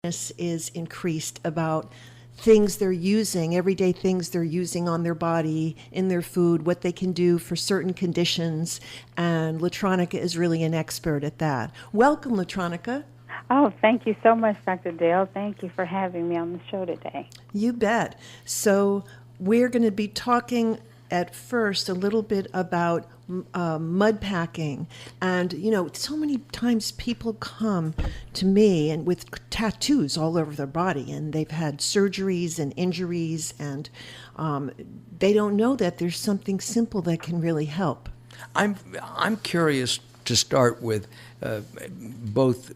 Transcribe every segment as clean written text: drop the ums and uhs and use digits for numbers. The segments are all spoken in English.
is increased about things they're using, everyday things they're using on their body, in their food, what they can do for certain conditions. And Latronica is really an expert at that. Welcome, Latronica. Oh, thank you so much, Dr. Dale. Thank you for having me on the show today. You bet. So we're going to be talking at first a little bit about mud packing. And, you know, so many times people come to me and with tattoos all over their body, and they've had surgeries and injuries, and they don't know that there's something simple that can really help. I'm curious to start with both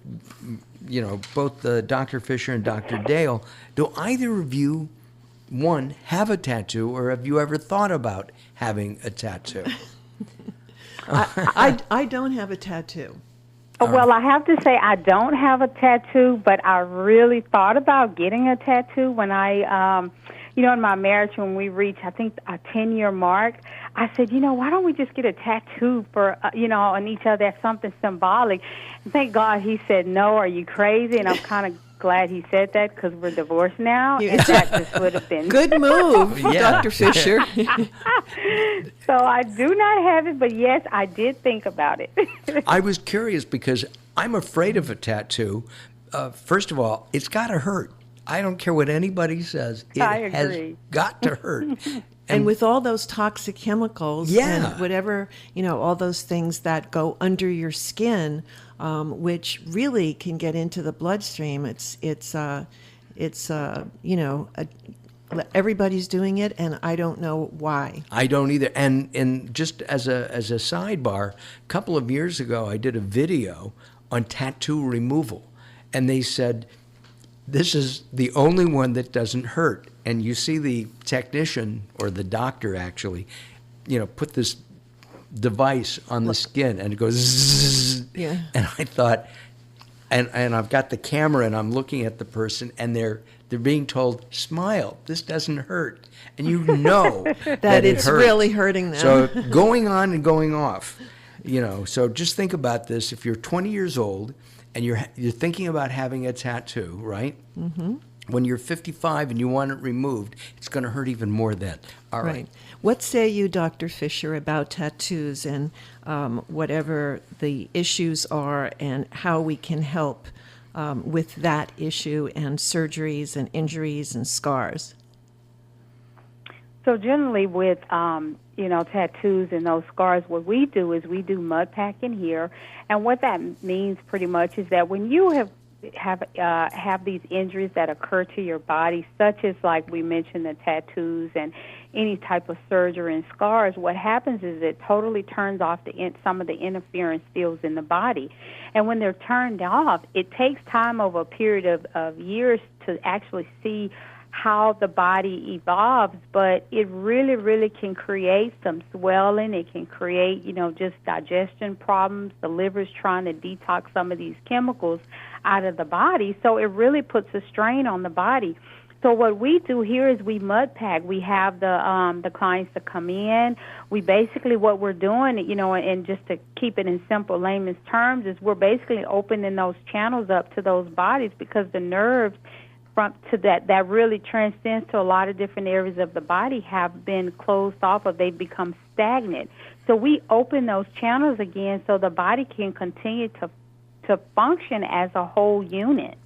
Dr. Fisher and Dr. Dale. Do either of you, one, have a tattoo, or have you ever thought about having a tattoo? I don't have a tattoo. Well, I have to say I don't have a tattoo, but I really thought about getting a tattoo when I, in my marriage, when we reached, I think, a 10-year mark, I said, why don't we just get a tattoo for, on each other, that's something symbolic. And thank God he said, no, are you crazy? And I'm kind of glad he said that because we're divorced now, and that just would have been good move, Dr. Fisher. So I do not have it, but yes, I did think about it. I was curious because I'm afraid of a tattoo. First of all, it's got to hurt. I don't care what anybody says. It has got to hurt. And with all those toxic chemicals and whatever, all those things that go under your skin, which really can get into the bloodstream. Everybody's doing it, and I don't know why. I don't either. And just as a sidebar, a couple of years ago, I did a video on tattoo removal, and they said, this is the only one that doesn't hurt. And you see the technician, or the doctor actually, put this device on the skin, and it goes zzz. Yeah. And I thought, and I've got the camera, and I'm looking at the person, and they're being told, smile, this doesn't hurt. And that it's hurts. Really hurting them. So going on and going off, so just think about this. If you're 20 years old and you're thinking about having a tattoo, right? Mm-hmm. When you're 55 and you want it removed, it's going to hurt even more then. All right. What say you, Dr. Fisher, about tattoos and whatever the issues are and how we can help with that issue and surgeries and injuries and scars? So generally with, tattoos and those scars, what we do is we do mud packing here. And what that means pretty much is that when you have these injuries that occur to your body, such as, like we mentioned, the tattoos and any type of surgery and scars, what happens is it totally turns off some of the interference fields in the body. And when they're turned off, it takes time over a period of years to actually see how the body evolves, but it really, really can create some swelling. It can create, just digestion problems. The liver's trying to detox some of these chemicals out of the body, so it really puts a strain on the body. So what we do here is we mud pack. We have the clients to come in. We basically, what we're doing, and just to keep it in simple layman's terms, is we're basically opening those channels up to those bodies, because the nerves that really transcends to a lot of different areas of the body have been closed off, or they've become stagnant. So we open those channels again so the body can continue to function as a whole unit.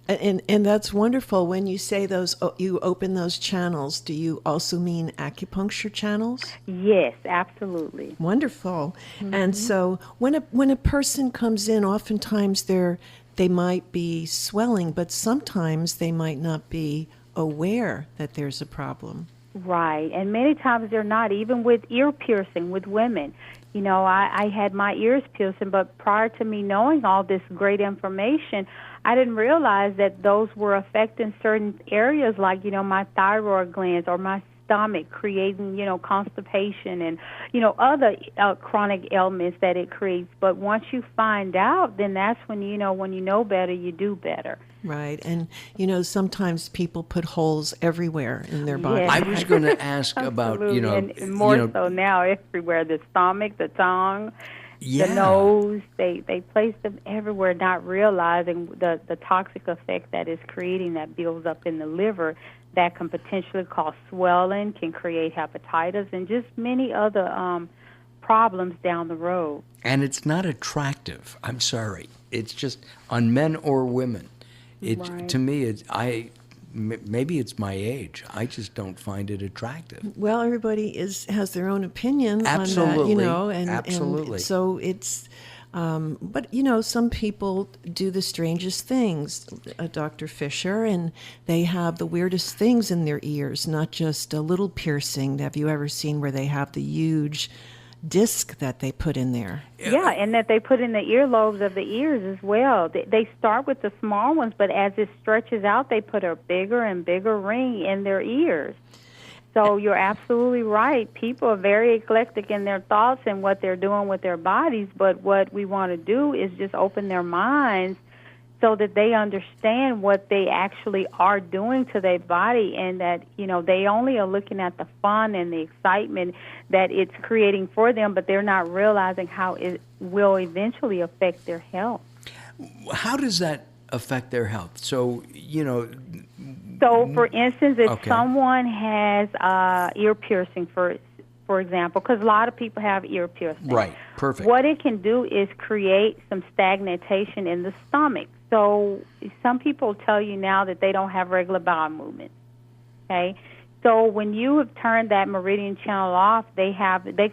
And that's wonderful. When you say you open those channels, do you also mean acupuncture channels? Yes, absolutely. Wonderful. Mm-hmm. And so when a person comes in, oftentimes they might be swelling, but sometimes they might not be aware that there's a problem. Right, and many times they're not, even with ear piercing with women. I had my ears piercing, but prior to me knowing all this great information, I didn't realize that those were affecting certain areas like, my thyroid glands or my stomach, creating, constipation and, other chronic ailments that it creates. But once you find out, then that's when you know better, you do better. Right. And, sometimes people put holes everywhere in their body. Yes. I was going to ask about, and more so now everywhere, the stomach, the tongue, Yeah. the nose. They place them everywhere, not realizing the toxic effect that is creating that builds up in the liver that can potentially cause swelling, can create hepatitis, and just many other problems down the road. And it's not attractive. I'm sorry. It's just on men or women. It's Right. to me. Maybe it's my age. I just don't find it attractive. Well, everybody has their own opinion on that, Absolutely. and Absolutely. and so it's. But some people do the strangest things, Dr. Fisher, and they have the weirdest things in their ears, not just a little piercing. Have you ever seen where they have the huge disc that they put in there? Yeah, and that they put in the earlobes of the ears as well. They start with the small ones, but as it stretches out, they put a bigger and bigger ring in their ears. So you're absolutely right. People are very eclectic in their thoughts and what they're doing with their bodies, but what we want to do is just open their minds so that they understand what they actually are doing to their body, and that, they only are looking at the fun and the excitement that it's creating for them, but they're not realizing how it will eventually affect their health. How does that affect their health? So, So, for instance, if Okay. someone has ear piercing, for example, because a lot of people have ear piercing. Right, perfect. What it can do is create some stagnation in the stomach. So some people tell you now that they don't have regular bowel movements. Okay, so when you have turned that meridian channel off, they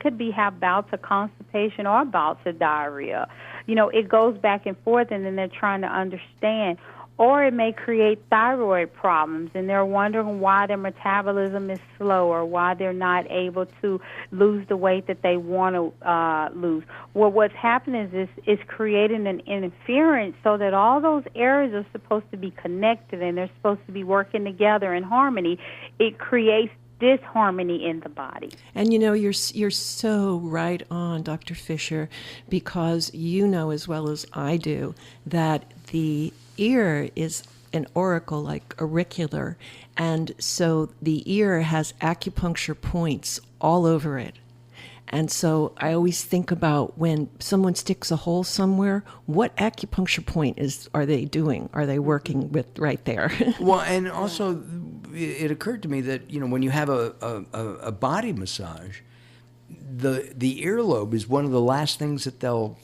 could have bouts of constipation or bouts of diarrhea. It goes back and forth, and then they're trying to understand. Or it may create thyroid problems, and they're wondering why their metabolism is slow or why they're not able to lose the weight that they want to lose. Well, what's happening is it's creating an interference so that all those areas are supposed to be connected and they're supposed to be working together in harmony. It creates disharmony in the body. And you're so right on, Dr. Fisher, because you know as well as I do that the ear is an auricle, like auricular, and so the ear has acupuncture points all over it. And so I always think about when someone sticks a hole somewhere, what acupuncture point are they doing? Are they working with right there? Well, and also it occurred to me that when you have a body massage, the earlobe is one of the last things that they'll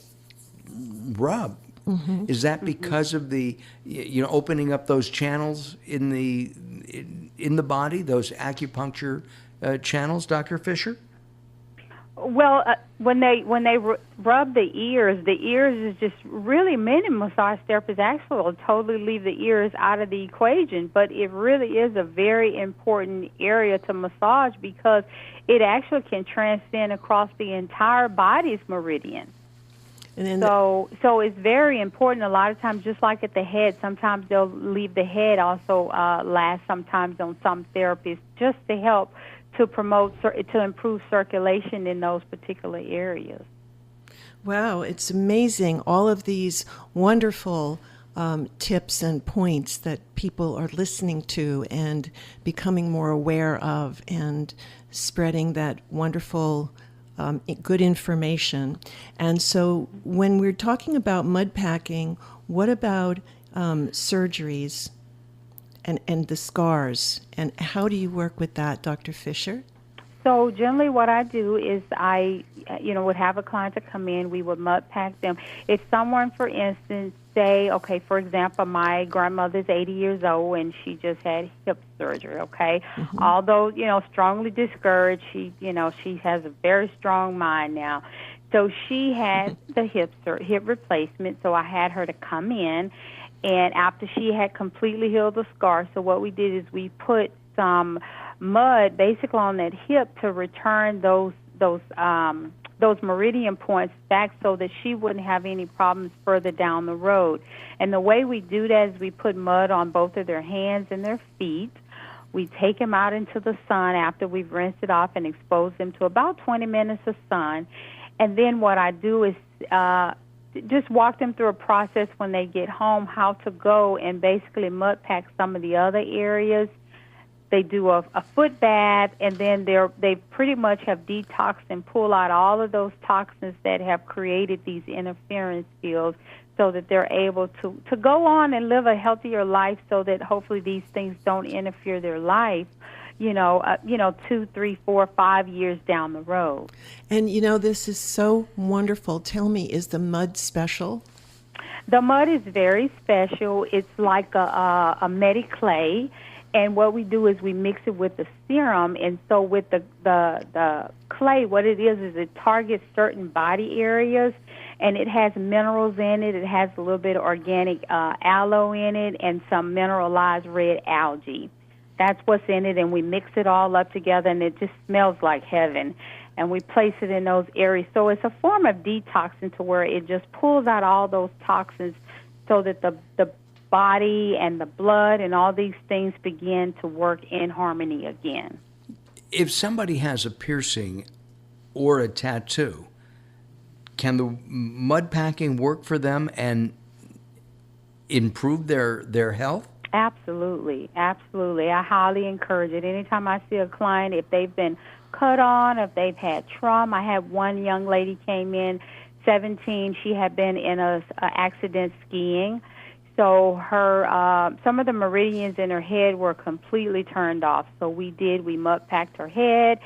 rub. Mm-hmm. Is that because of the opening up those channels in the body, those acupuncture channels, Dr. Fisher? Well, when they rub the ears is just really, many massage therapists actually will totally leave the ears out of the equation, but it really is a very important area to massage because it actually can transcend across the entire body's meridian. And then So it's very important. A lot of times, just like at the head, sometimes they'll leave the head also last sometimes on some therapies just to help to improve circulation in those particular areas. wow, it's amazing, all of these wonderful tips and points that people are listening to and becoming more aware of and spreading that wonderful good information. And so when we're talking about mud packing, what about surgeries and the scars? And how do you work with that, Dr. Fisher? So generally what I do is I would have a client to come in. We would mud pack them. If someone, for instance, for example, my grandmother's 80 years old and she just had hip surgery, okay? Mm-hmm. Although, strongly discouraged, she has a very strong mind now. So she had the hip replacement, so I had her to come in, and after she had completely healed the scar, so what we did is we put some mud basically on that hip to return those meridian points back so that she wouldn't have any problems further down the road. And the way we do that is we put mud on both of their hands and their feet. We take them out into the sun after we've rinsed it off and exposed them to about 20 minutes of sun. And then what I do is just walk them through a process when they get home, how to go and basically mud pack some of the other areas They do a foot bath, and then they pretty much have detoxed and pull out all of those toxins that have created these interference fields, so that they're able to go on and live a healthier life, so that hopefully these things don't interfere their life, 2, 3, 4, 5 years down the road. And this is so wonderful. Tell me, is the mud special? The mud is very special. It's like a Medi-Clay, and what we do is we mix it with the serum. And so with the clay, what it is it targets certain body areas, and it has minerals in it. It has a little bit of organic aloe in it and some mineralized red algae. That's what's in it, and we mix it all up together, and it just smells like heaven. And we place it in those areas. So it's a form of detoxing, to where it just pulls out all those toxins, so that the body and the blood and all these things begin to work in harmony again. If somebody has a piercing or a tattoo, can the mud packing work for them and improve their health? Absolutely. I highly encourage it. Anytime I see a client, if they've been cut on, if they've had trauma. I had one young lady came in, 17. She had been in a accident skiing. So her some of the meridians in her head were completely turned off. So we mud packed her head,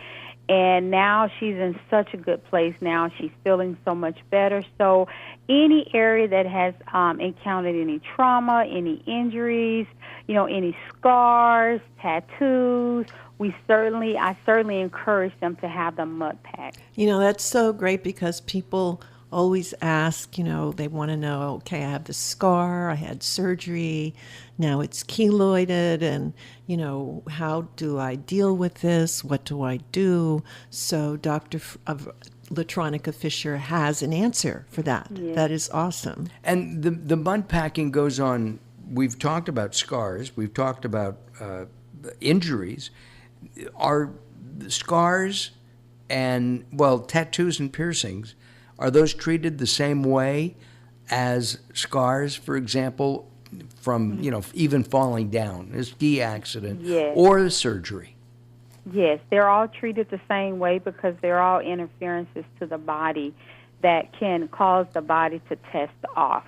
and now she's in such a good place now. She's feeling so much better. So any area that has encountered any trauma, any injuries, any scars, tattoos, I certainly encourage them to have them mud packed. That's so great, because people always ask, they want to know, okay, I have the scar, I had surgery, now it's keloided, and, how do I deal with this? What do I do? So Dr. Latronica Fisher has an answer for that. Yes. That is awesome. And the mud packing goes on. We've talked about scars. We've talked about injuries. Are scars and, tattoos and piercings, are those treated the same way as scars, for example, from, even falling down, a ski accident, yes, or a surgery? Yes, they're all treated the same way, because they're all interferences to the body that can cause the body to test off.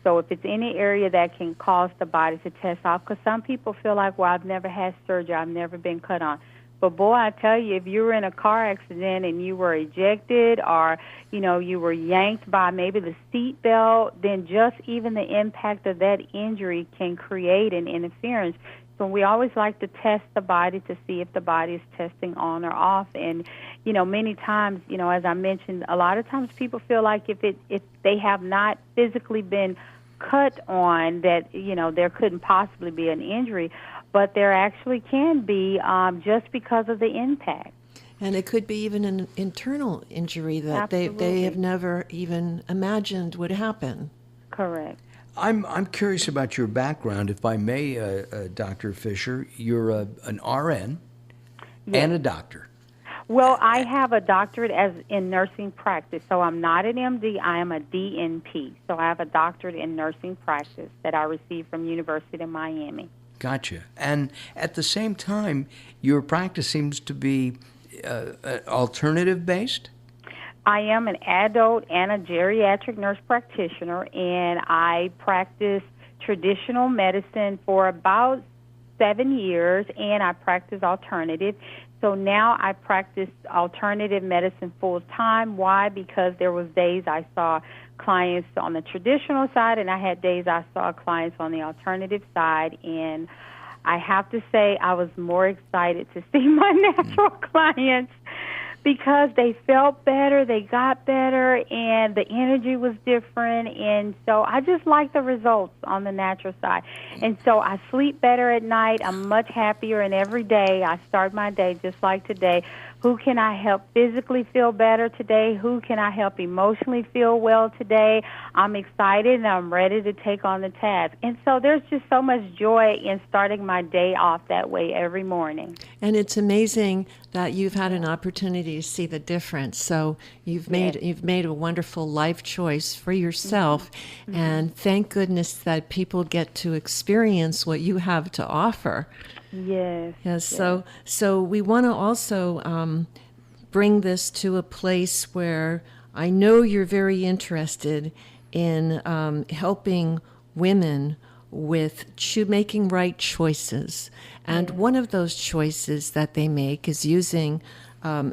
So if it's any area that can cause the body to test off, because some people feel like, well, I've never had surgery, I've never been cut on. But boy, I tell you, if you were in a car accident and you were ejected, or, you were yanked by maybe the seat belt, then just even the impact of that injury can create an interference. So we always like to test the body to see if the body is testing on or off. And, many times, as I mentioned, a lot of times people feel like if they have not physically been cut on, that, there couldn't possibly be an injury. But there actually can be, just because of the impact. And it could be even an internal injury that they have never even imagined would happen. Correct. I'm curious about your background, if I may, Dr. Fisher. You're an RN, yes, and a doctor. Well, I have a doctorate in nursing practice, so I'm not an MD. I am a DNP. So I have a doctorate in nursing practice that I received from University of Miami. Gotcha. And at the same time, your practice seems to be alternative-based? I am an adult and a geriatric nurse practitioner, and I practiced traditional medicine for about 7 years, and I practice alternative. So now I practice alternative medicine full-time. Why? Because there was days I saw clients on the traditional side, and I had days I saw clients on the alternative side, and I have to say I was more excited to see my natural clients, because they felt better, they got better, and the energy was different. And so I just like the results on the natural side. And so I sleep better at night. I'm much happier, and every day I start my day just like today. Who can I help physically feel better today? Who can I help emotionally feel well today? I'm excited and I'm ready to take on the task. And so there's just so much joy in starting my day off that way every morning. And it's amazing that you've had an opportunity to see the difference. So you've made a wonderful life choice for yourself. And thank goodness that people get to experience what you have to offer. Yes. Yes. So we want to also bring this to a place where I know you're very interested in helping women with making right choices. And one of those choices that they make is using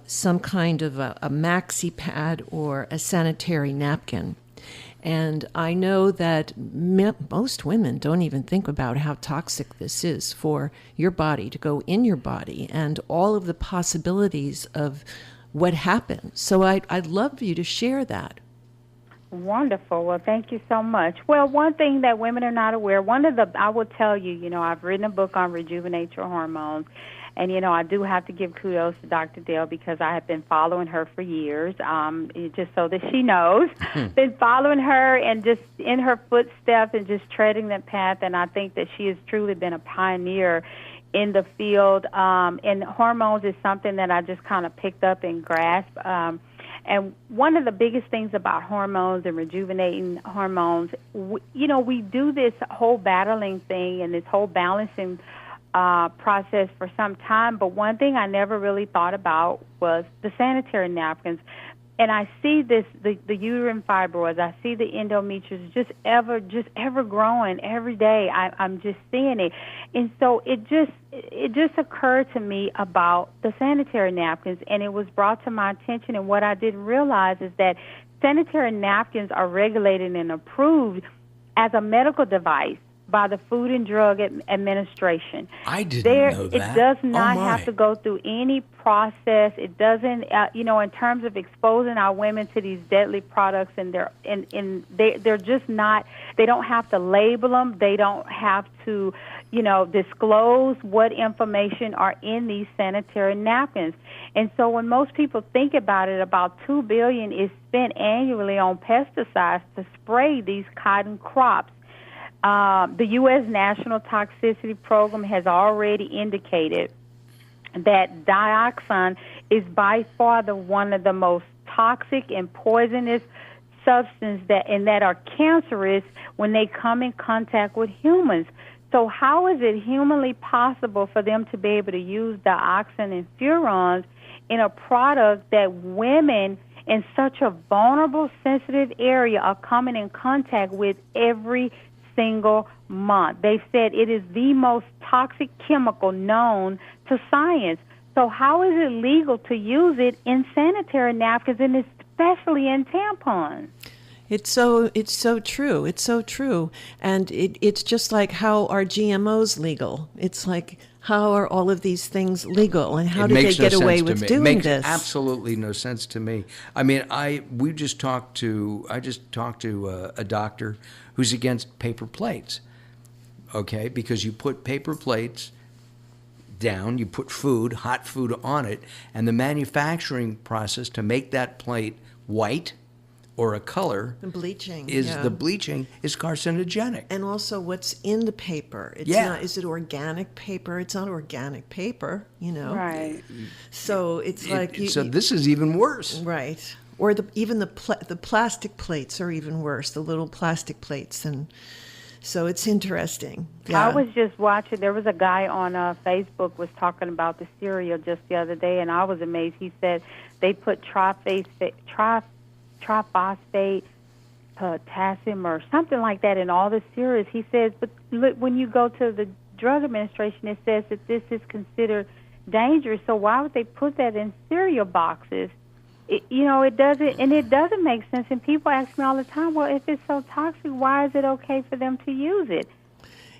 some kind of a maxi pad or a sanitary napkin. And I know that most women don't even think about how toxic this is for your body to go in your body and all of the possibilities of what happens. So I'd love you to share that. Wonderful. Well, thank you so much. Well, one thing that women are not aware, I will tell you, I've written a book on Rejuvenate Your Hormones. And, I do have to give kudos to Dr. Dale because I have been following her for years, just so that she knows. Been following her and just in her footsteps and just treading that path. And I think that she has truly been a pioneer in the field. And hormones is something that I just kind of picked up and grasped. And one of the biggest things about hormones and rejuvenating hormones, we do this whole battling thing and this whole balancing process for some time, but one thing I never really thought about was the sanitary napkins. And I see this, the uterine fibroids, I see the endometriosis just ever growing every day. I'm just seeing it. And so it just occurred to me about the sanitary napkins, and it was brought to my attention. And what I didn't realize is that sanitary napkins are regulated and approved as a medical device by the Food and Drug Administration. I didn't know that. It does not have to go through any process. It doesn't, in terms of exposing our women to these deadly products, and they're just not. They don't have to label them. They don't have to, disclose what information are in these sanitary napkins. And so when most people think about it, about $2 billion is spent annually on pesticides to spray these cotton crops. The U.S. National Toxicity Program has already indicated that dioxin is by far one of the most toxic and poisonous substances that are cancerous when they come in contact with humans. So how is it humanly possible for them to be able to use dioxin and furans in a product that women in such a vulnerable, sensitive area are coming in contact with every single month? They've said it is the most toxic chemical known to science. So how is it legal to use it in sanitary napkins and especially in tampons? It's so true. It's so true. And it's just like, how are GMOs legal? It's like, how are all of these things legal, and how did they get away with doing this? It makes absolutely no sense to me. I mean, I just talked to a doctor who's against paper plates, okay? Because you put paper plates down, you put hot food on it, and the manufacturing process to make that plate white or a color, the bleaching is carcinogenic. And also what's in the paper. It's not, is it organic paper? It's not organic paper, Right. So it's like this is even worse. Right. Or even the plastic plates are even worse, the little plastic plates. And so it's interesting. Yeah. I was just watching, there was a guy on Facebook was talking about the cereal just the other day, and I was amazed. He said they put triphosphate, potassium, or something like that in all the cereals. He says, but look, when you go to the Drug Administration, it says that this is considered dangerous. So why would they put that in cereal boxes? It doesn't make sense. And people ask me all the time, well, if it's so toxic, why is it okay for them to use it?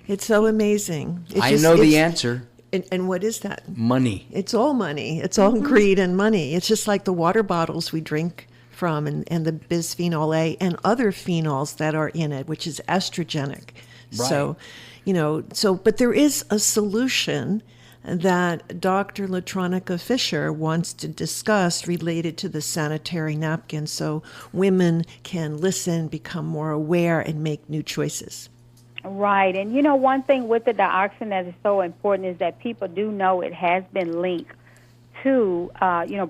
It's so amazing. I know the answer. And what is that? Money. It's all money. It's all greed and money. It's just like the water bottles we drink from, and the bisphenol A and other phenols that are in it, which is estrogenic. Right. So, but there is a solution that Dr. Latronica Fisher wants to discuss related to the sanitary napkin, so women can listen, become more aware, and make new choices. Right. And, one thing with the dioxin that is so important is that people do know it has been linked to,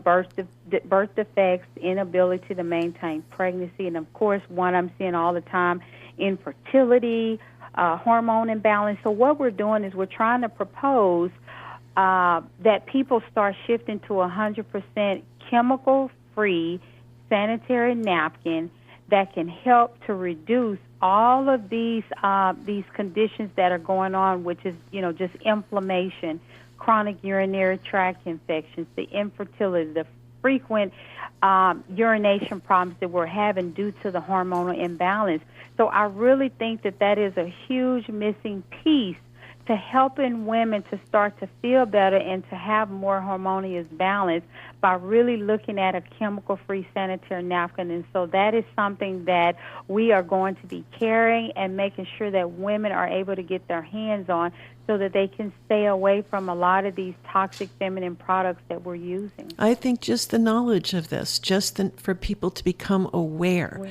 birth defects, inability to maintain pregnancy, and, of course, one I'm seeing all the time, infertility, hormone imbalance. So what we're doing is we're trying to propose that people start shifting to 100% chemical-free sanitary napkin that can help to reduce all of these conditions that are going on, which is, just inflammation, chronic urinary tract infections, the infertility, the frequent urination problems that we're having due to the hormonal imbalance. So I really think that is a huge missing piece to helping women to start to feel better and to have more harmonious balance by really looking at a chemical-free sanitary napkin. And so that is something that we are going to be carrying and making sure that women are able to get their hands on so that they can stay away from a lot of these toxic feminine products that we're using. I think just the knowledge of this, for people to become aware.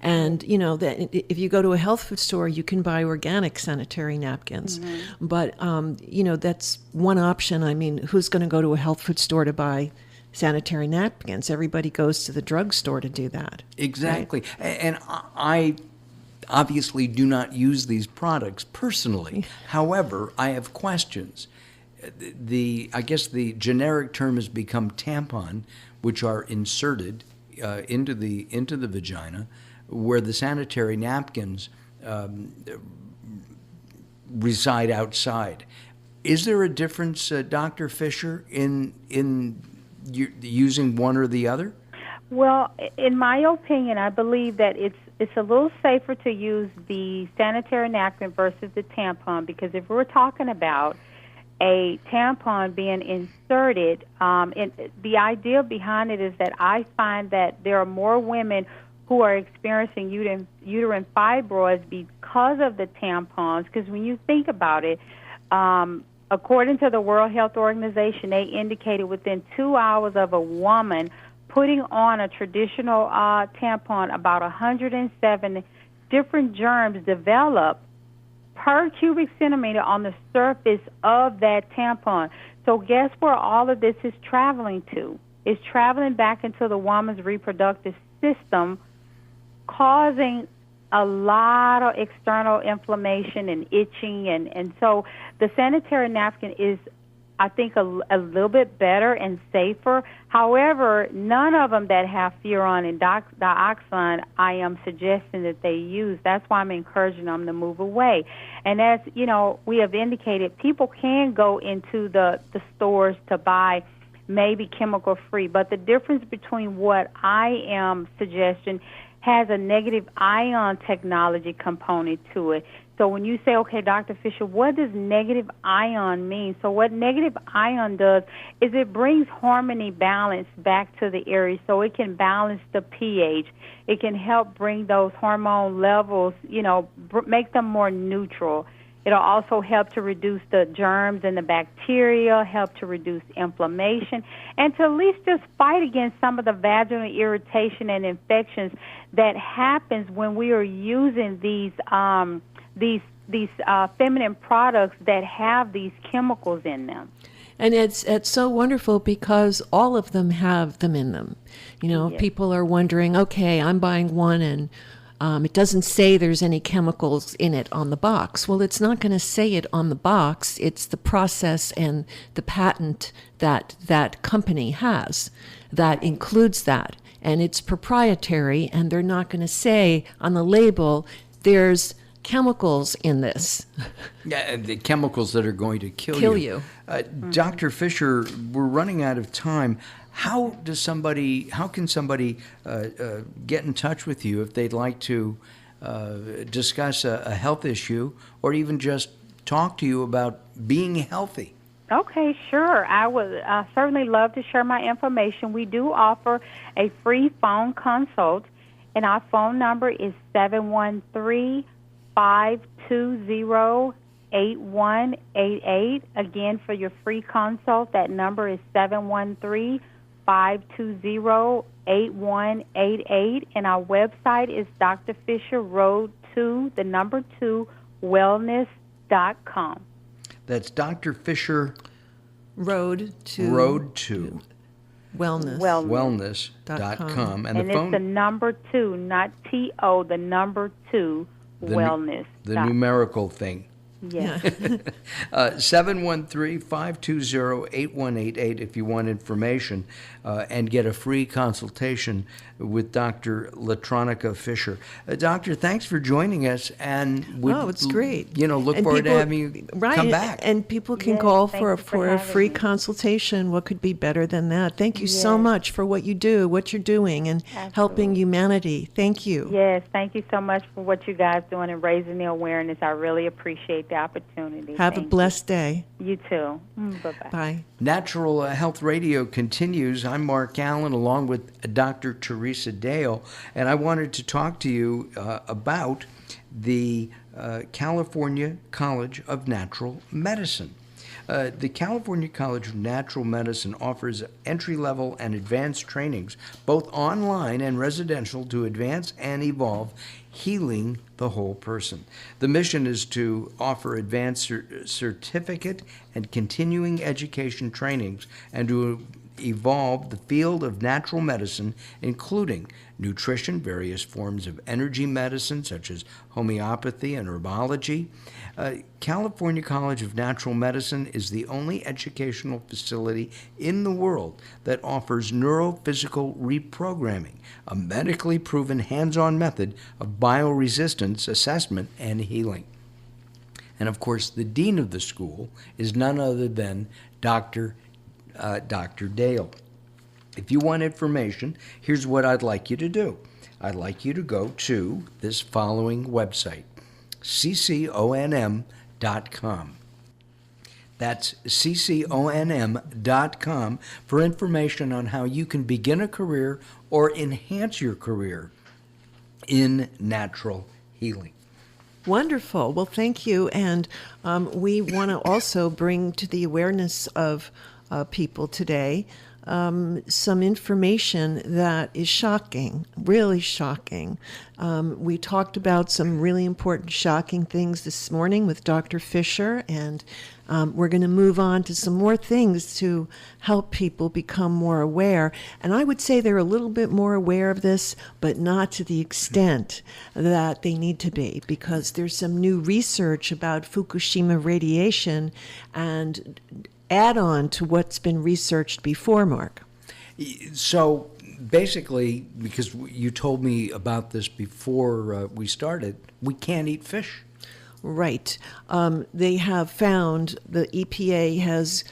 And, that if you go to a health food store, you can buy organic sanitary napkins. Mm-hmm. But, that's one option. I mean, who's going to go to a health food store to buy sanitary napkins? Everybody goes to the drugstore to do that. Exactly. Right? And I obviously do not use these products personally. However, I have questions. I guess the generic term has become tampon, which are inserted into the vagina, where the sanitary napkins reside outside. Is there a difference, Dr. Fisher, in using one or the other? Well, in my opinion, I believe that it's a little safer to use the sanitary napkin versus the tampon, because if we're talking about a tampon being inserted, the idea behind it is that I find that there are more women who are experiencing uterine fibroids because of the tampons, because when you think about it, according to the World Health Organization, they indicated within 2 hours of a woman putting on a traditional tampon, about 107 different germs develop per cubic centimeter on the surface of that tampon. So guess where all of this is traveling to? It's traveling back into the woman's reproductive system, causing a lot of external inflammation and itching. And so the sanitary napkin is, I think, a little bit better and safer. However, none of them that have furon and dioxin, I am suggesting that they use. That's why I'm encouraging them to move away. And as we have indicated, people can go into the stores to buy maybe chemical-free, but the difference between what I am suggesting has a negative ion technology component to it. So when you say, okay, Dr. Fisher, what does negative ion mean? So what negative ion does is it brings harmony, balance back to the area, so it can balance the pH. It can help bring those hormone levels, make them more neutral. It'll also help to reduce the germs and the bacteria, help to reduce inflammation, and to at least just fight against some of the vaginal irritation and infections that happens when we are using these feminine products that have these chemicals in them. And it's so wonderful because all of them have them in them. Yes. People are wondering, okay, I'm buying one and it doesn't say there's any chemicals in it on the box. Well, it's not going to say it on the box. It's the process and the patent that company has that includes that. And it's proprietary, and they're not going to say on the label, there's chemicals in this. Yeah, the chemicals that are going to kill you. Dr. Fisher, we're running out of time. How can somebody get in touch with you if they'd like to discuss a health issue or even just talk to you about being healthy? Okay, sure. I would certainly love to share my information. We do offer a free phone consult, and our phone number is 713-520-8188. Again, for your free consult, that number is 713-520-8188, and our website is Dr. Fisher Road 2, the number 2, wellness.com. That's Dr. Fisher Road 2. Wellness.com. And the phone, it's the number 2, not T-O, the number 2, wellness. The numerical thing. Yes. 713-520-8188 if you want information and get a free consultation with Dr. Latronica Fisher. Doctor, thanks for joining us, and it's great. Look And forward to people- having you right, come back. And people can Yes, call thank for you for a having free me. consultation. What could be better than that? Thank you so Yes. much for what you do, what you're doing, and helping Absolutely. humanity. Thank you. Yes, thank you so much for what you guys doing and raising the awareness. I really appreciate the opportunity. Have a Thank blessed day. you. You too. Bye-bye. Bye. Natural Health Radio continues. I'm Mark Allen along with Dr. Teresa Dale, and I wanted to talk to you about the California College of Natural Medicine. The California College of Natural Medicine offers entry-level and advanced trainings, both online and residential, to advance and evolve healing the whole person. The mission is to offer advanced certificate and continuing education trainings and to evolve the field of natural medicine, including nutrition, various forms of energy medicine such as homeopathy and herbology. California College of Natural Medicine is the only educational facility in the world that offers neurophysical reprogramming, a medically proven hands-on method of bioresistance assessment and healing. And of course, the dean of the school is none other than Dr. Dale. If you want information, here's what I'd like you to do. I'd like you to go to this following website, cconm.com. That's cconm.com for information on how you can begin a career or enhance your career in natural healing. Wonderful. Well, thank you. And we want to also bring to the awareness of people today some information that is shocking, really shocking. We talked about some really important, shocking things this morning with Dr. Fisher, and we're going to move on to some more things to help people become more aware. And I would say they're a little bit more aware of this, but not to the extent that they need to be, because there's some new research about Fukushima radiation and add on to what's been researched before, Mark. So basically, because you told me about this before we started, we can't eat fish. Right. They have found, the EPA has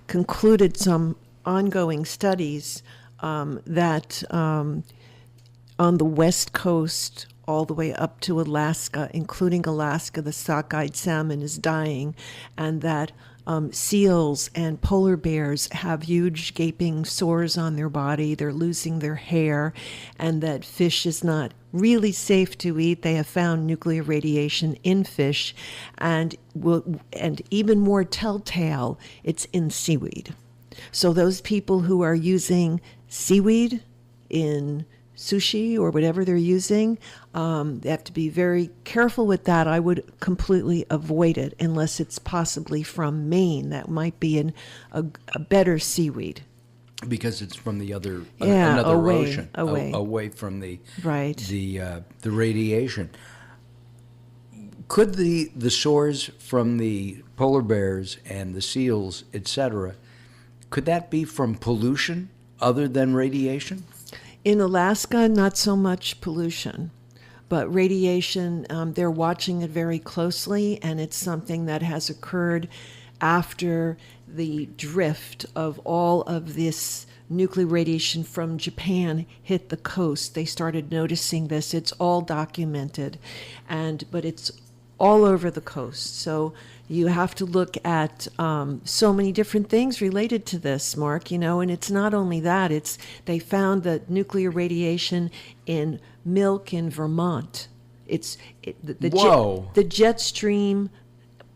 concluded some ongoing studies that on the West Coast, all the way up to Alaska, including Alaska, the sockeyed salmon is dying, and that seals and polar bears have huge gaping sores on their body. They're losing their hair, and that fish is not really safe to eat. They have found nuclear radiation in fish, and even more telltale, it's in seaweed. So those people who are using seaweed in sushi or whatever they're using, they have to be very careful with that. I would completely avoid it unless it's possibly from Maine. That might be a better seaweed. Because it's from the other Yeah, another away, ocean, away. from the Right. the radiation. Could the sores from the polar bears and the seals, etc., could that be from pollution other than radiation? In Alaska, not so much pollution, but radiation, they're watching it very closely, and it's something that has occurred after the drift of all of this nuclear radiation from Japan hit the coast. They started noticing this. It's all documented, but it's all over the coast. So you have to look at so many different things related to this, Mark, and it's not only that. They found that nuclear radiation in milk in Vermont. Whoa. The jet stream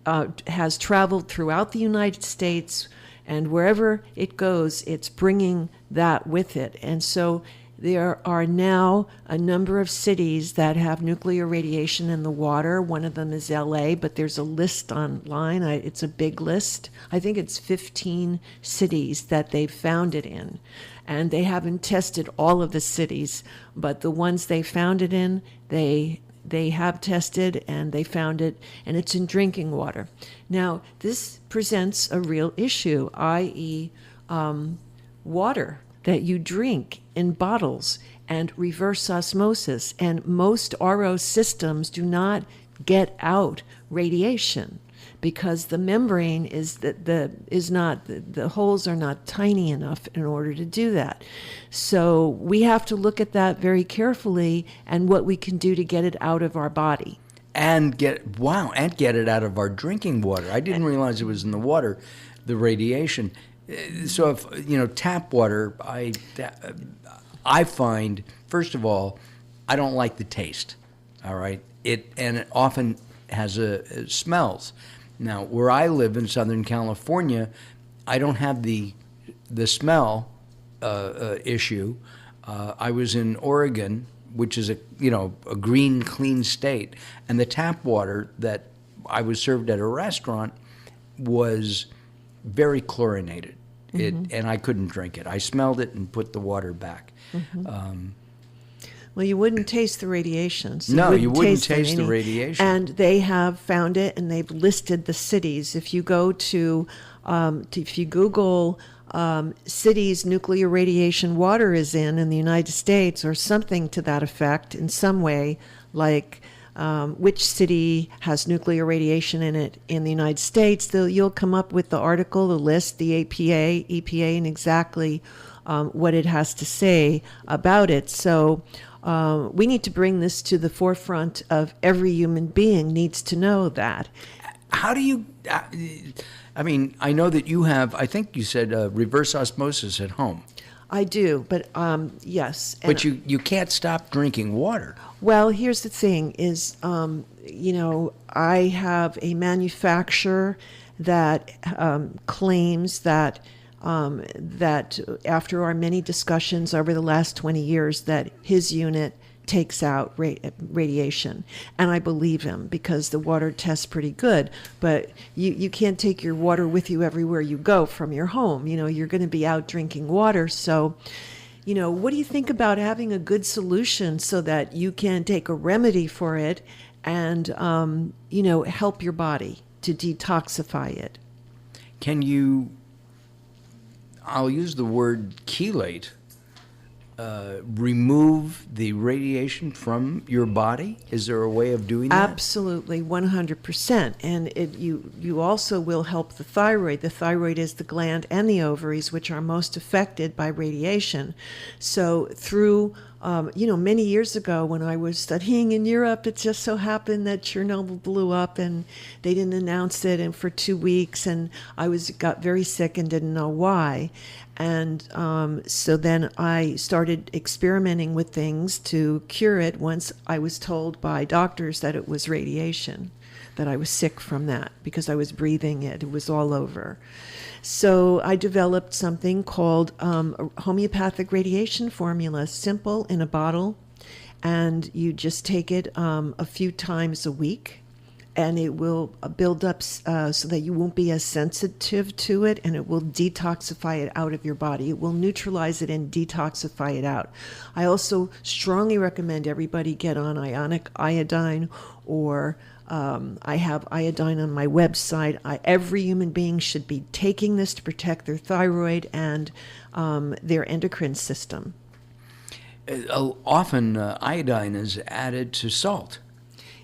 has traveled throughout the United States, and wherever it goes, it's bringing that with it. And so there are now a number of cities that have nuclear radiation in the water. One of them is LA, but there's a list online. It's a big list. I think it's 15 cities that they've found it in. And they haven't tested all of the cities, but the ones they found it in, they they have tested and they found it, and it's in drinking water. Now, this presents a real issue, i.e., water that you drink in bottles and reverse osmosis. And most RO systems do not get out radiation because the membrane the holes are not tiny enough in order to do that. So we have to look at that very carefully and what we can do to get it out of our body. And get it out of our drinking water. I didn't realize it was in the water, the radiation. So if tap water, I find, first of all, I don't like the taste. All right, it often has smells. Now, where I live in Southern California, I don't have the smell issue. I was in Oregon, which is a green, clean state, and the tap water that I was served at a restaurant was very chlorinated. And I couldn't drink it. I smelled it and put the water back. Well, you wouldn't taste the radiation. So no, you wouldn't taste the radiation. And they have found it, and they've listed the cities. If you go if you Google cities nuclear radiation water is in the United States, or something to that effect, in some way, like which city has nuclear radiation in it in the United States, you'll come up with the article, the list, the EPA, and exactly what it has to say about it. So we need to bring this to the forefront of every human being needs to know that. How do you, I know that you have, I think you said reverse osmosis at home. I do, but yes. But you can't stop drinking water. Well, here's the thing is, I have a manufacturer that claims that after our many discussions over the last 20 years that his unit takes out radiation. And I believe him because the water tests pretty good. But you can't take your water with you everywhere you go from your home. You're going to be out drinking water. So, what do you think about having a good solution so that you can take a remedy for it and, help your body to detoxify it? Can you, I'll use the word chelate, remove the radiation from your body? Is there a way of doing that? Absolutely, 100%. And you also will help the thyroid. The thyroid is the gland and the ovaries which are most affected by radiation. So through many years ago when I was studying in Europe, it just so happened that Chernobyl blew up and they didn't announce it, and for 2 weeks, and I got very sick and didn't know why. And so then I started experimenting with things to cure it once I was told by doctors that it was radiation, that I was sick from that because I was breathing it. It was all over. So I developed something called a homeopathic radiation formula, simple in a bottle, and you just take it a few times a week. And it will build up so that you won't be as sensitive to it, and it will detoxify it out of your body. It will neutralize it and detoxify it out. I also strongly recommend everybody get on ionic iodine, or I have iodine on my website. Every human being should be taking this to protect their thyroid and their endocrine system. Often iodine is added to salt.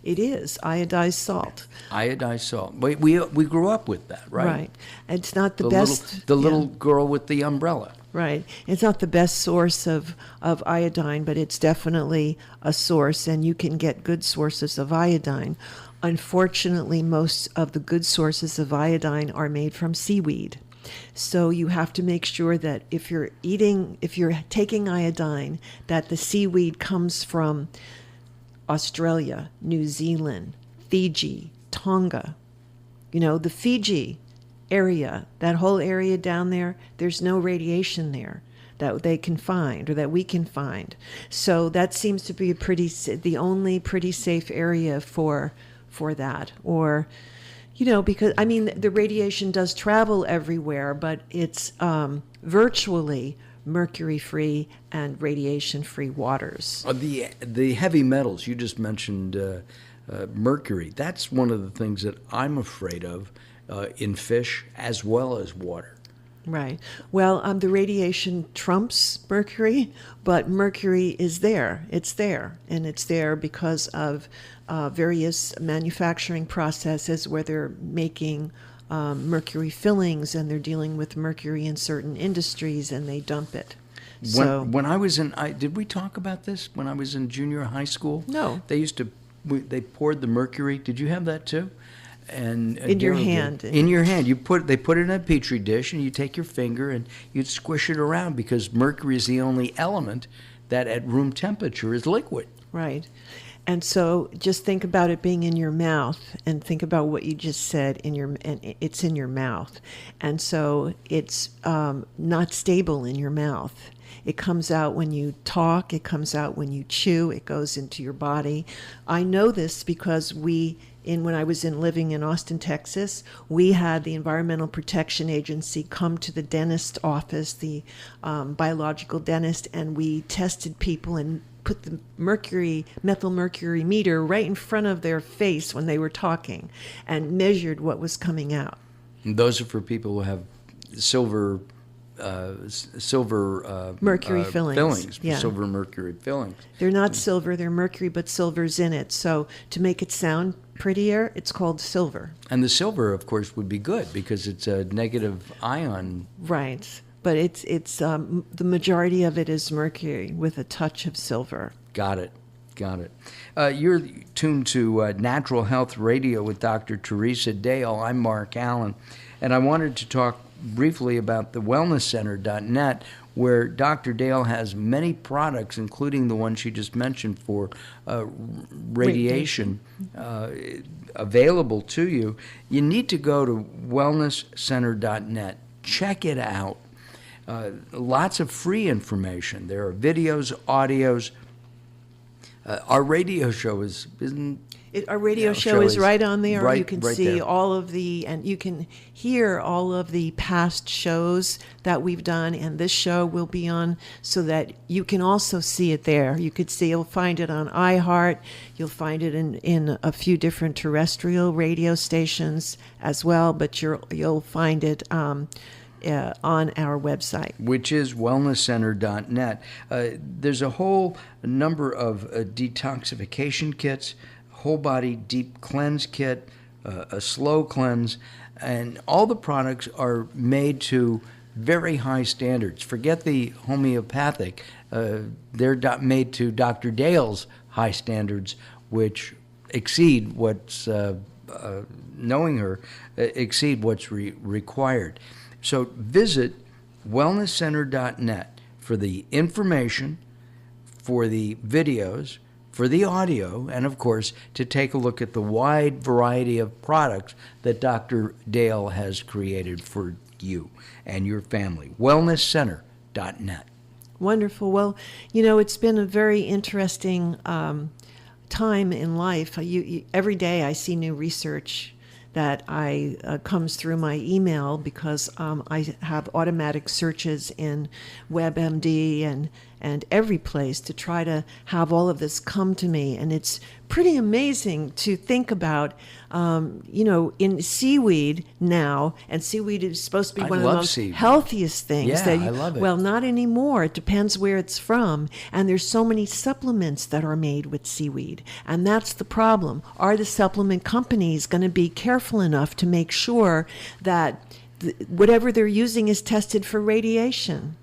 It is iodized salt. Iodized salt. We grew up with that, right? Right. It's not the best. Little girl with the umbrella. Right. It's not the best source of iodine, but it's definitely a source, and you can get good sources of iodine. Unfortunately, most of the good sources of iodine are made from seaweed. So you have to make sure that if you're taking iodine, that the seaweed comes from Australia, New Zealand, Fiji, Tonga. The Fiji area, that whole area down there, there's no radiation there that they can find or that we can find. So that seems to be the only pretty safe area for that. Or, because, the radiation does travel everywhere, but it's virtually mercury-free and radiation-free waters. The heavy metals, you just mentioned mercury. That's one of the things that I'm afraid of in fish as well as water. Right. Well, the radiation trumps mercury, but mercury is there. It's there. And it's there because of various manufacturing processes where they're making mercury fillings, and they're dealing with mercury in certain industries, and they dump it. When I was in, did we talk about this? When I was in junior high school? No. They poured the mercury. Did you have that too? And in your hand. In your hand. They put it in a petri dish, and you take your finger and you'd squish it around, because mercury is the only element that at room temperature is liquid. Right. And so just think about it being in your mouth, and think about what you just said and it's in your mouth. And so it's not stable in your mouth. It comes out when you talk, it comes out when you chew, it goes into your body. I know this because when I was living in Austin, Texas, we had the Environmental Protection Agency come to the dentist office, the biological dentist, and we tested people and put the methyl mercury meter right in front of their face when they were talking, and measured what was coming out. And those are for people who have silver mercury fillings. For silver mercury fillings. They're not silver, they're mercury, but silver's in it. So to make it sound prettier, it's called silver. And the silver, of course, would be good because it's a negative ion. Right. But it's the majority of it is mercury with a touch of silver. Got it. You're tuned to Natural Health Radio with Dr. Teresa Dale. I'm Mark Allen, and I wanted to talk briefly about the wellnesscenter.net, where Dr. Dale has many products, including the one she just mentioned for radiation, available to you. You need to go to wellnesscenter.net. Check it out. Lots of free information. There are videos, audios. Our radio show our radio show is right on there. Right, you can right see there. and you can hear all of the past shows that we've done, and this show will be on, so that you can also see it there. You'll find it on iHeart. You'll find it in a few different terrestrial radio stations as well, but you'll find it on our website, which is wellnesscenter.net. There's a whole number of detoxification kits, whole body deep cleanse kit, a slow cleanse, and all the products are made to very high standards. Forget the homeopathic. They're made to Dr. Dale's high standards, which exceed what's, knowing her, exceed what's required. So visit wellnesscenter.net for the information, for the videos, for the audio, and of course to take a look at the wide variety of products that Dr. Dale has created for you and your family. wellnesscenter.net. Wonderful. Well, it's been a very interesting time in life. Every day I see new research that comes through my email, because I have automatic searches in WebMD and every place to try to have all of this come to me. And it's pretty amazing to think about, in seaweed now, and seaweed is supposed to be one of the most healthiest things. Yeah, I love it. Well, not anymore. It depends where it's from. And there's so many supplements that are made with seaweed. And that's the problem. Are the supplement companies going to be careful enough to make sure that whatever they're using is tested for radiation?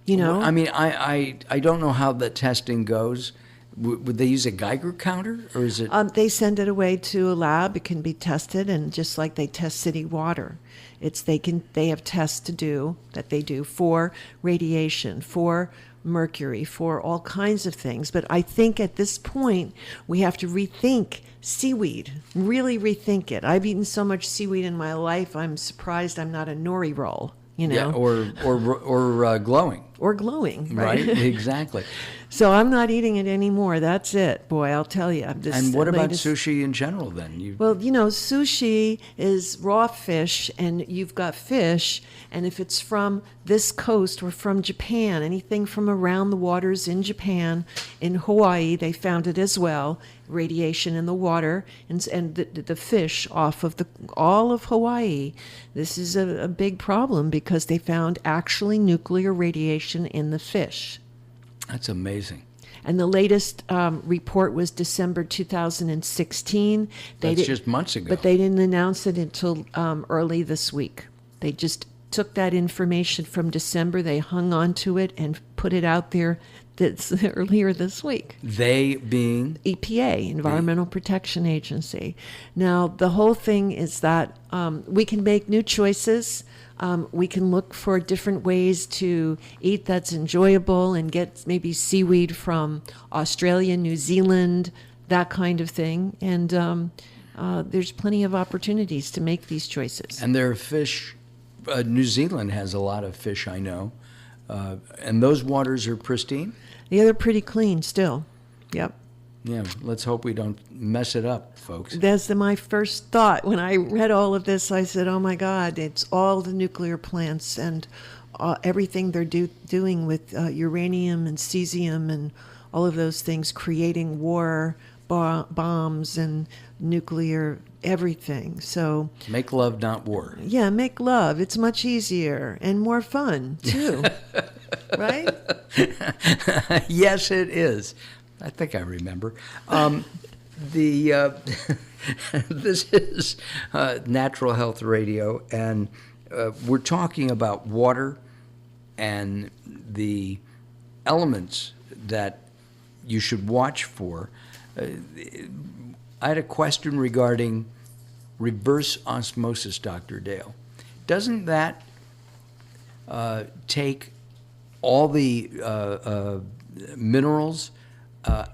Well, I mean, I don't know how the testing goes. Would they use a Geiger counter, or is it? They send it away to a lab. It can be tested, and just like they test city water, they have tests to do that they do for radiation, for mercury, for all kinds of things. But I think at this point we have to rethink seaweed, really rethink it. I've eaten so much seaweed in my life, I'm surprised I'm not a nori roll. Yeah, or glowing. Or glowing, right? Exactly. So I'm not eating it anymore. That's it. Boy, I'll tell you. And what about sushi in general then? Well, sushi is raw fish, and you've got fish, and if it's from this coast or from Japan, anything from around the waters in Japan, in Hawaii, they found it as well, radiation in the water, and the fish off of all of Hawaii. This is a big problem because they found actually nuclear radiation in the fish. That's amazing. And the latest report was December 2016. That's just months ago. But they didn't announce it until early this week. They just took that information from December, they hung on to it, and put it out there earlier this week. They being? EPA, Environmental Protection Agency. Now, the whole thing is that we can make new choices. We can look for different ways to eat that's enjoyable and get maybe seaweed from Australia, New Zealand, that kind of thing. And there's plenty of opportunities to make these choices. And there are fish. New Zealand has a lot of fish, I know. And those waters are pristine? Yeah, they're pretty clean still. Yep. Yeah, let's hope we don't mess it up, folks. That's my first thought. When I read all of this, I said, oh my God, it's all the nuclear plants and everything they're doing with uranium and cesium and all of those things, creating war bombs and nuclear everything. So make love, not war. Yeah, make love. It's much easier and more fun, too. Right? Yes, it is. I think I remember. This is Natural Health Radio, and we're talking about water and the elements that you should watch for. I had a question regarding reverse osmosis, Dr. Dale. Doesn't that take all the minerals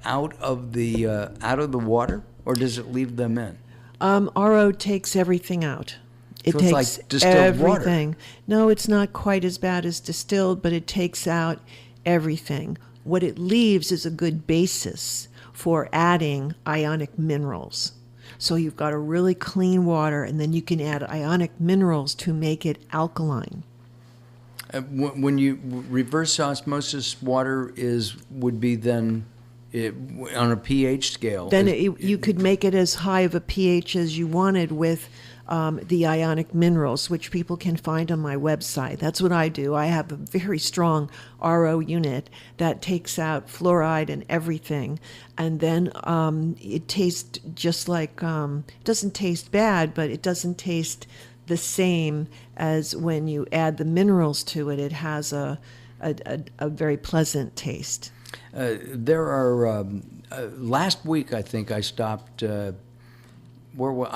out of the water, or does it leave them in? RO takes everything out. So it's like distilled everything. water. No, it's not quite as bad as distilled, but it takes out everything. What it leaves is a good basis for adding ionic minerals. So you've got a really clean water, and then you can add ionic minerals to make it alkaline. When you reverse osmosis, water would be then on a pH scale. Then you could make it as high of a pH as you wanted with the ionic minerals, which people can find on my website. That's what I do. I have a very strong RO unit that takes out fluoride and everything. And then it tastes just like, it doesn't taste bad, but it doesn't taste the same as when you add the minerals to it. It has a very pleasant taste. There are, last week I think I stopped, I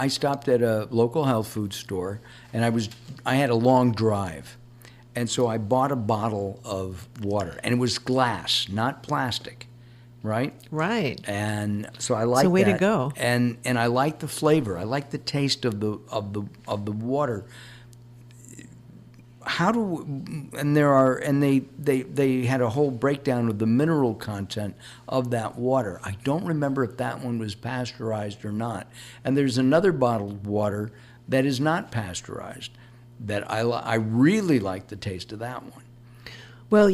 stopped at a local health food store, and I had a long drive. And so I bought a bottle of water, and it was glass, not plastic, right? Right. And so I like that. It's a way to go. And I like the flavor. I like the taste of the water. They had a whole breakdown of the mineral content of that water. I don't remember if that one was pasteurized or not. And there's another bottled water that is not pasteurized that I really like the taste of that one. Well,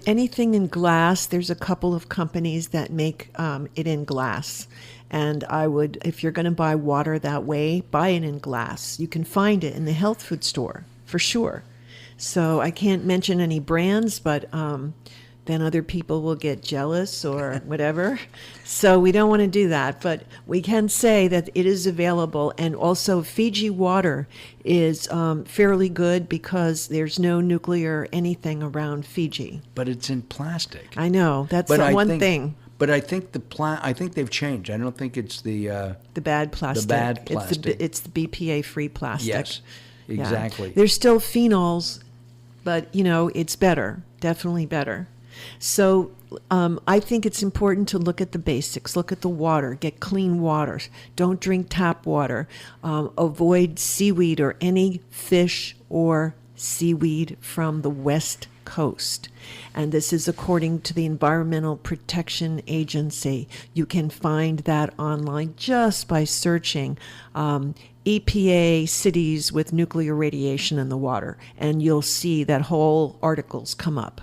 anything in glass, there's a couple of companies that make it in glass. And I would, if you're going to buy water that way, buy it in glass. You can find it in the health food store, for sure. So I can't mention any brands, but then other people will get jealous or whatever. So we don't want to do that. But we can say that it is available. And also Fiji water is fairly good because there's no nuclear anything around Fiji. But it's in plastic. I know. That's the one thing. But I think I think they've changed. I don't think it's the bad plastic. The bad plastic. It's the BPA-free plastic. Yes, exactly. Yeah. There's still phenols, but it's better, definitely better. So I think it's important to look at the basics. Look at the water. Get clean water. Don't drink tap water. Avoid seaweed or any fish or seaweed from the West Coast. And this is according to the Environmental Protection Agency. You can find that online just by searching EPA cities with nuclear radiation in the water, and you'll see that whole articles come up.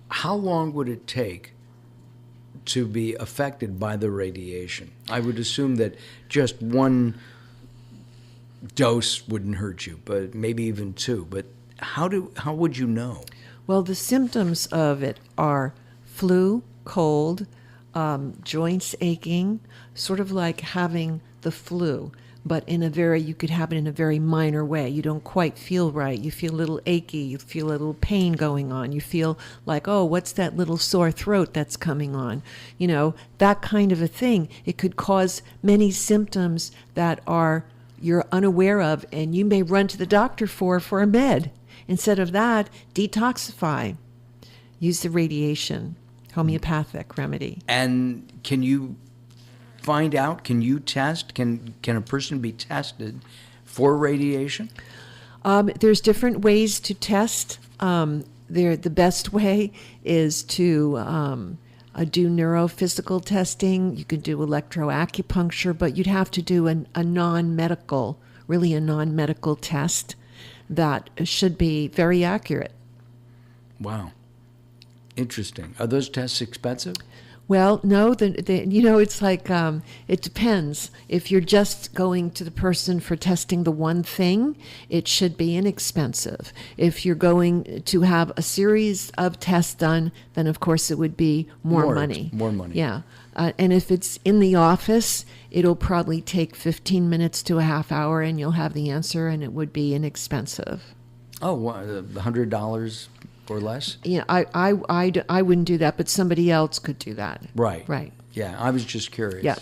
How long would it take to be affected by the radiation? I would assume that just one dose wouldn't hurt you, but maybe even two. But how would you know? Well, the symptoms of it are flu, cold, joints aching, sort of like having the flu, but you could have it in a very minor way. You don't quite feel right. You feel a little achy. You feel a little pain going on. You feel like, oh, what's that little sore throat that's coming on? You know, that kind of a thing. It could cause many symptoms that you're unaware of, and you may run to the doctor for a med. Instead of that, detoxify. Use the radiation, homeopathic remedy. And can you find out, can you test, can a person be tested for radiation? There's different ways to test. The best way is to do neurophysical testing. You could do electroacupuncture, but you'd have to do a non-medical test that should be very accurate. Wow. Interesting. Are those tests expensive? Well, no, it's like, it depends. If you're just going to the person for testing the one thing, it should be inexpensive. If you're going to have a series of tests done, then of course it would be more money. More money. Yeah. And if it's in the office, it'll probably take 15 minutes to a half hour, and you'll have the answer, and it would be inexpensive. Oh, $100 or less? Yeah, I wouldn't do that, but somebody else could do that. Right. Right. Yeah, I was just curious, Yeah.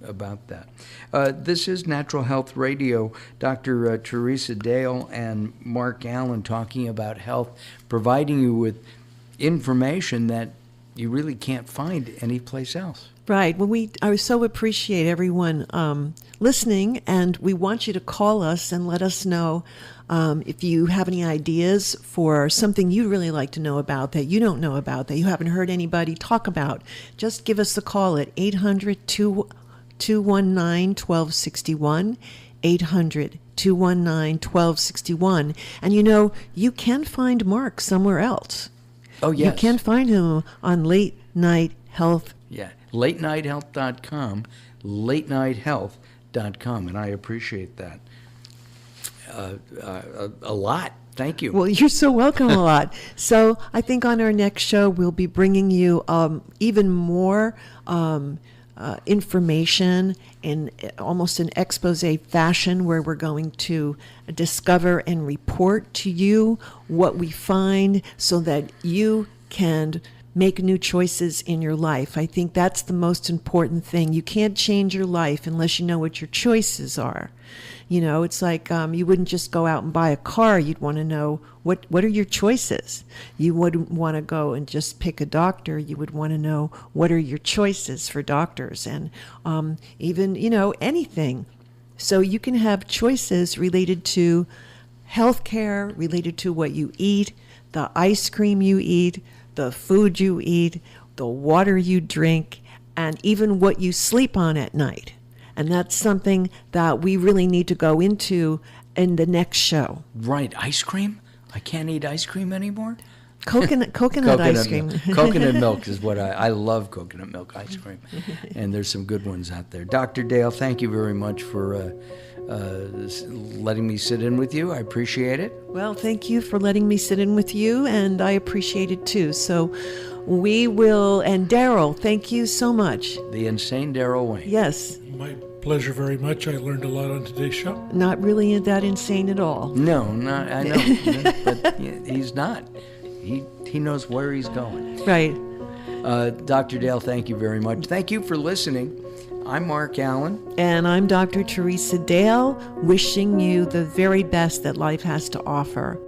about that. This is Natural Health Radio. Dr. Teresa Dale and Mark Allen talking about health, providing you with information that you really can't find anyplace else. Right. Well, I so appreciate everyone listening, and we want you to call us and let us know if you have any ideas for something you'd really like to know about that you don't know about, that you haven't heard anybody talk about. Just give us a call at 800-219-1261, 800-219-1261. And you can find Mark somewhere else. Oh, yes. You can find him on Late Night Health. Yeah, latenighthealth.com, latenighthealth.com, and I appreciate that a lot. Thank you. Well, you're so welcome a lot. So I think on our next show, we'll be bringing you even more information in almost an expose fashion, where we're going to discover and report to you what we find so that you can make new choices in your life. I think that's the most important thing. You can't change your life unless you know what your choices are. It's like you wouldn't just go out and buy a car. You'd want to know what are your choices. You wouldn't want to go and just pick a doctor. You would want to know what are your choices for doctors, and even anything. So you can have choices related to healthcare, related to what you eat, the ice cream you eat, the food you eat, the water you drink, and even what you sleep on at night. And that's something that we really need to go into in the next show. Right. Ice cream? I can't eat ice cream anymore? Coconut ice cream. Coconut milk is what I love, coconut milk ice cream. And there's some good ones out there. Dr. Dale, thank you very much for letting me sit in with you. I appreciate it. Well, thank you for letting me sit in with you, and I appreciate it too. So we will, and Daryl, thank you so much. The insane Daryl Wayne. Yes. My pleasure very much. I learned a lot on today's show. Not really that insane at all. No, I know. But he's not. He knows where he's going. Right. Dr. Dale, thank you very much. Thank you for listening. I'm Mark Allen. And I'm Dr. Teresa Dale, wishing you the very best that life has to offer.